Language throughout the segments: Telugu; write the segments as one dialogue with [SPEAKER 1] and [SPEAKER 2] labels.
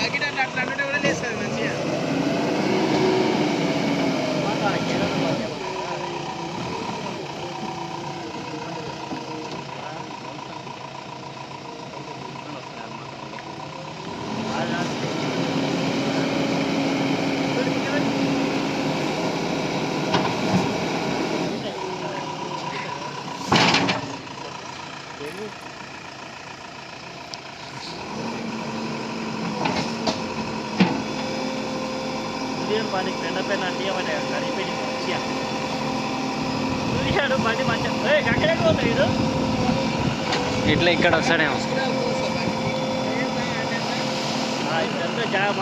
[SPEAKER 1] అట్లా అంటే కూడా లేదు మంచిగా
[SPEAKER 2] బండి పెద్ద పెద్ద అంటే కడిగిపోయి మంచిగా చూశాడు బండి మంచిగా అక్కడే పోతాడు
[SPEAKER 3] ఇట్లా ఇక్కడ వస్తాడేమో
[SPEAKER 2] ఇదంతా జాబ్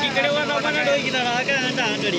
[SPEAKER 2] ఇక్కడే ఉన్నామన్నాడు ఇక్కడ రాగా అంటే అంటాడు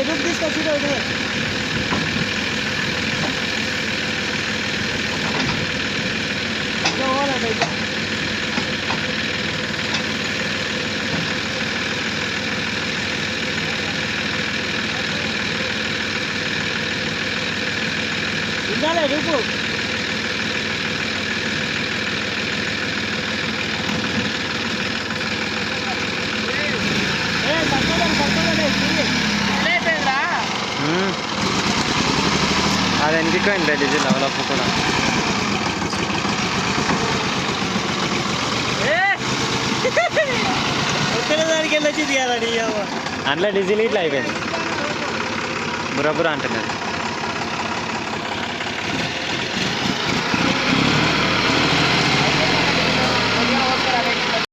[SPEAKER 2] रुक इसका सीधा उधर क्या वाला भाई इधर है रुको
[SPEAKER 3] అది ఎందుకు అయింది డీజిల్ డెవలప్ కూడా
[SPEAKER 2] దానికి వెళ్ళి వచ్చింది కదా
[SPEAKER 3] అందులో డీజిల్ ఇట్లా అయిపోయింది బుర్ర బుర్ర అంటున్నది